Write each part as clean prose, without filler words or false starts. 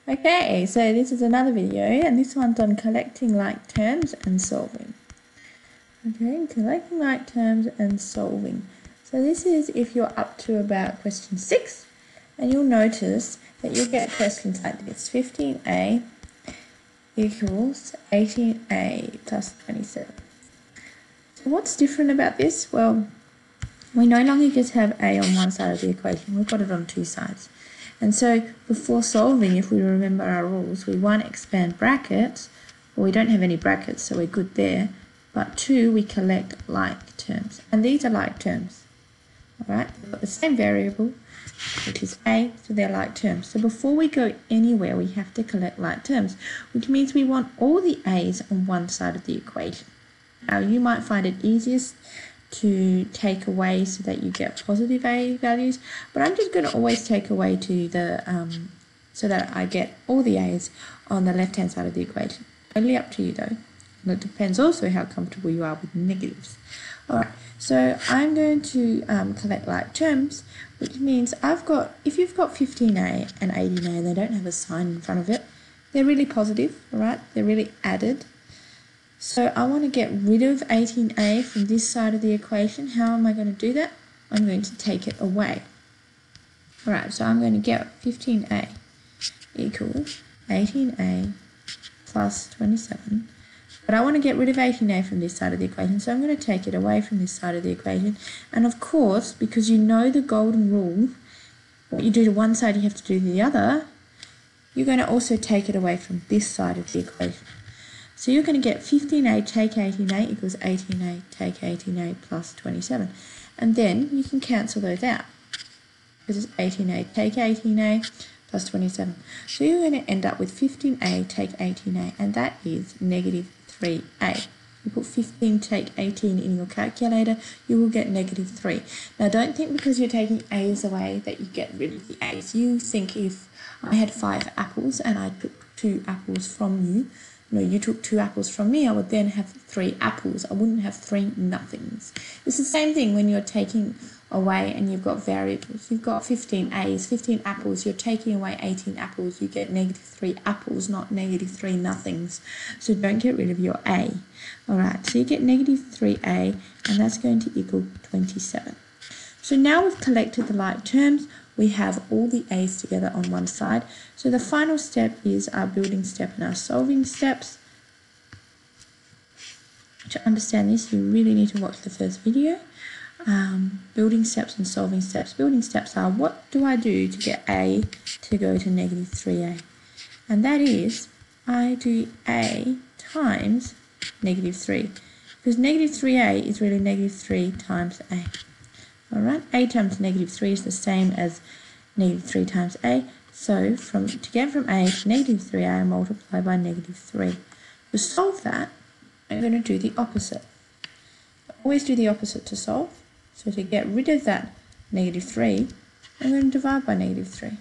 Okay, so this is another video, and this one's on collecting like terms and solving. Okay, collecting like terms and solving. So this is if you're up to about question 6, and you'll notice that you'll get questions like this. 15a equals 18a plus 27. So what's different about this? Well, we no longer just have a on one side of the equation, we've got it on two sides. And so before solving, if we remember our rules, we 1, expand brackets. Well, we don't have any brackets, so we're good there. But 2, we collect like terms. And these are like terms. All right, they've got the same variable, which is a, so they're like terms. So before we go anywhere, we have to collect like terms, which means we want all the a's on one side of the equation. Now, you might find it easiest to take away so that you get positive a values, but I'm just going to always take away to the so that I get all the a's on the left hand side of the equation. Totally up to you though, and it depends also how comfortable you are with negatives. Alright, so I'm going to collect like terms, which means if you've got 15a and 18a and they don't have a sign in front of it, they're really positive, alright, they're really added. So I want to get rid of 18a from this side of the equation. How am I going to do that? I'm going to take it away. Alright, so I'm going to get 15a equals 18a plus 27. But I want to get rid of 18a from this side of the equation, so I'm going to take it away from this side of the equation. And of course, because you know the golden rule, what you do to one side you have to do to the other, you're going to also take it away from this side of the equation. So you're going to get 15a take 18a equals 18a take 18a plus 27. And then you can cancel those out. This is 18a take 18a plus 27. So you're going to end up with 15a take 18a, and that is negative 3a. You put 15 take 18 in your calculator, you will get negative 3. Now don't think because you're taking a's away that you get rid of the a's. You think if I had 5 apples and I took 2 apples from you, you took 2 apples from me, I would then have 3 apples. I wouldn't have 3 nothings. It's the same thing when you're taking away and you've got variables. You've got 15 A's, 15 apples, you're taking away 18 apples, you get negative 3 apples, not negative 3 nothings. So don't get rid of your A. Alright, so you get negative 3A, and that's going to equal 27. So now we've collected the like terms, we have all the a's together on one side. So the final step is our building step and our solving steps. To understand this, you really need to watch the first video. Building steps and solving steps. Building steps are, what do I do to get a to go to negative 3a? And that is, I do a times negative 3. Because negative 3a is really negative 3 times a. Alright, a times negative 3 is the same as negative 3 times a. So to get from a to negative 3a, I multiply by negative 3. To solve that, I'm going to do the opposite. I always do the opposite to solve. So to get rid of that negative 3, I'm going to divide by negative 3. I'm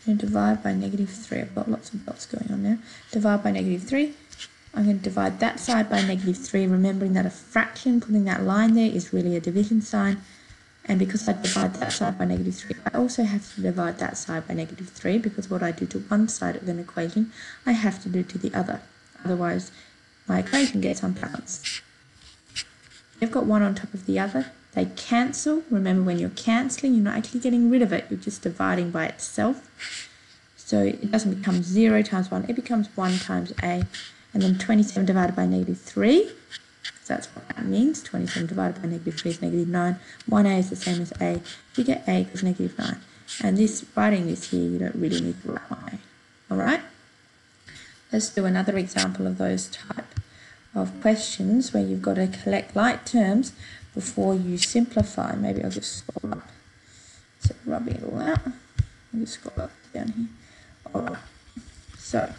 going to divide by negative 3. I've got lots of dots going on now. Divide by negative 3. I'm going to divide that side by negative 3, remembering that a fraction, putting that line there, is really a division sign. And because I divide that side by negative 3, I also have to divide that side by negative 3, because what I do to one side of an equation, I have to do to the other. Otherwise, my equation gets unbalanced. You've got one on top of the other. They cancel. Remember, when you're cancelling, you're not actually getting rid of it. You're just dividing by itself. So it doesn't become 0 times 1. It becomes 1 times a. And then 27 divided by negative 3, because that's what that means. 27 divided by negative 3 is negative 9. 1a is the same as a. You get a equals negative 9. And writing this here, you don't really need to write 1a. Alright? Let's do another example of those type of questions where you've got to collect like terms before you simplify. Maybe I'll just scroll up. So rubbing it all out. I'll just scroll up down here. Alright. So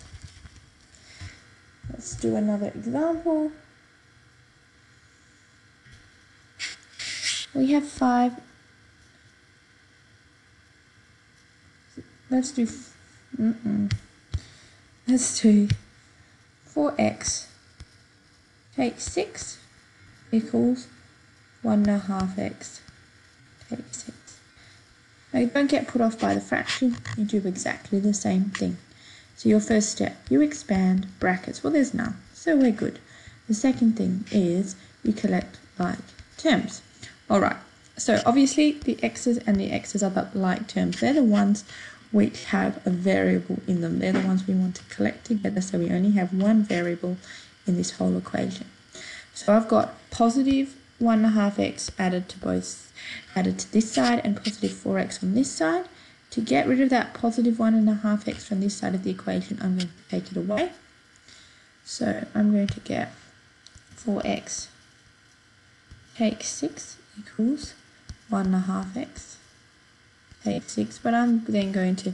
let's do another example. We have 5. Let's do 4x take 6 equals 1.5x take 6. Now don't get put off by the fraction, you do exactly the same thing. So your first step, you expand brackets. Well, there's none, so we're good. The second thing is you collect like terms. Alright, so obviously the x's and the x's are the like terms. They're the ones which have a variable in them. They're the ones we want to collect together, so we only have one variable in this whole equation. So I've got positive 1.5x added to this side and positive 4x on this side. To get rid of that positive 1.5x from this side of the equation, I'm going to take it away. So I'm going to get 4x take 6 equals 1.5x take 6, but I'm then going to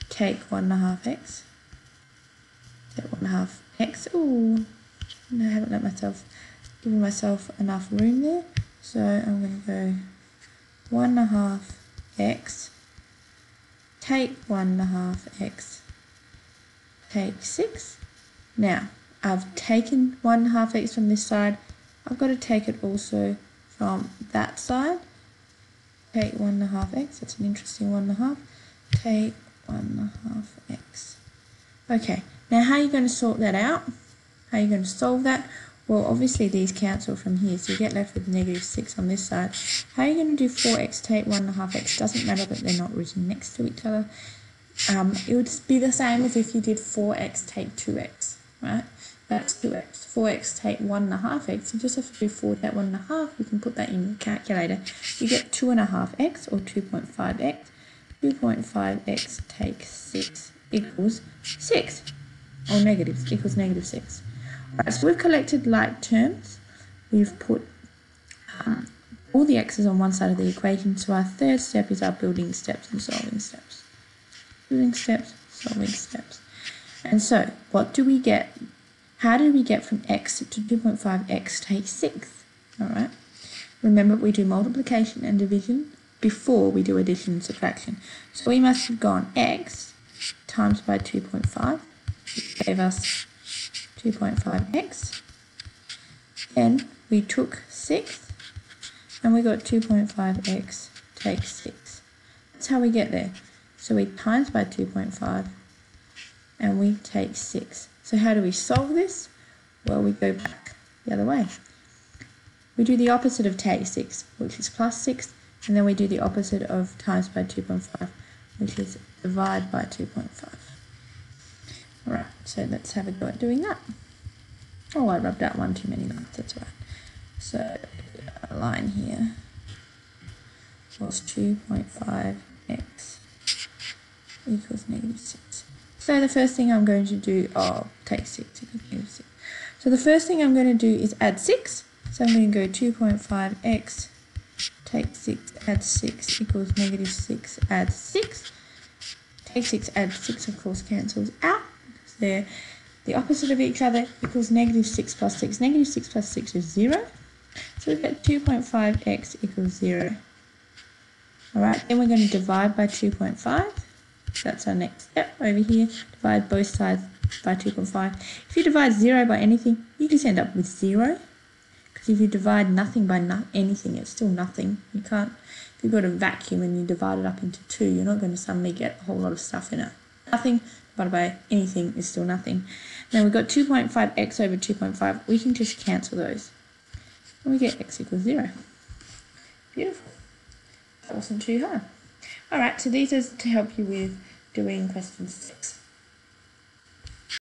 take 1.5x, take 1.5x. Oh, I haven't given myself enough room there, so I'm going to go 1.5x take 1.5x take 6. Now I've taken 1.5x from this side, I've got to take it also from that side. Take 1.5x, that's an interesting 1.5, take 1.5x. Okay, now how are you going to sort that out? How are you going to solve that? Well, obviously these cancel from here, so you get left with negative 6 on this side. How are you going to do 4x take 1.5x? Doesn't matter that they're not written next to each other. It would be the same as if you did 4x take 2x, right? That's 2x. 4x take 1.5x. You just have to do 4 take 1.5. You can put that in your calculator. You get 2.5x or 2.5x. 2.5x take 6 equals 6. Or negatives equals negative 6. Alright, so we've collected like terms. We've put all the x's on one side of the equation. So our third step is our building steps and solving steps. Building steps, solving steps. And so, what do we get? How do we get from x to 2.5x take 6? Alright. Remember, we do multiplication and division before we do addition and subtraction. So we must have gone x times by 2.5, which gave us 2.5x. Then we took 6 and we got 2.5x take 6. That's how we get there. So we times by 2.5 and we take 6. So how do we solve this? Well, we go back the other way. We do the opposite of take 6, which is plus 6, and then we do the opposite of times by 2.5, which is divide by 2.5. Alright, so let's have a go at doing that. Oh, I rubbed out one too many lines, that's right. So a line here was 2.5x equals negative 6. So the first thing I'm going to do, take 6 equals negative 6. So the first thing I'm going to do is add 6. So I'm going to go 2.5x take 6 add 6 equals negative 6 add 6. Take 6 add 6 of course cancels out because they're the opposite of each other, equals negative 6 plus 6. Negative 6 plus 6 is 0. So we get 2.5x equals 0. Alright, then we're going to divide by 2.5. That's our next step over here. Divide both sides by 2.5. If you divide 0 by anything, you just end up with 0. Because if you divide nothing by anything, it's still nothing. You can't, if you've got a vacuum and you divide it up into 2, you're not going to suddenly get a whole lot of stuff in it. Nothing divided by anything is still nothing. Now we've got 2.5x over 2.5. We can just cancel those. And we get x equals 0. Beautiful. That wasn't too hard. Alright, so these are to help you with doing question 6.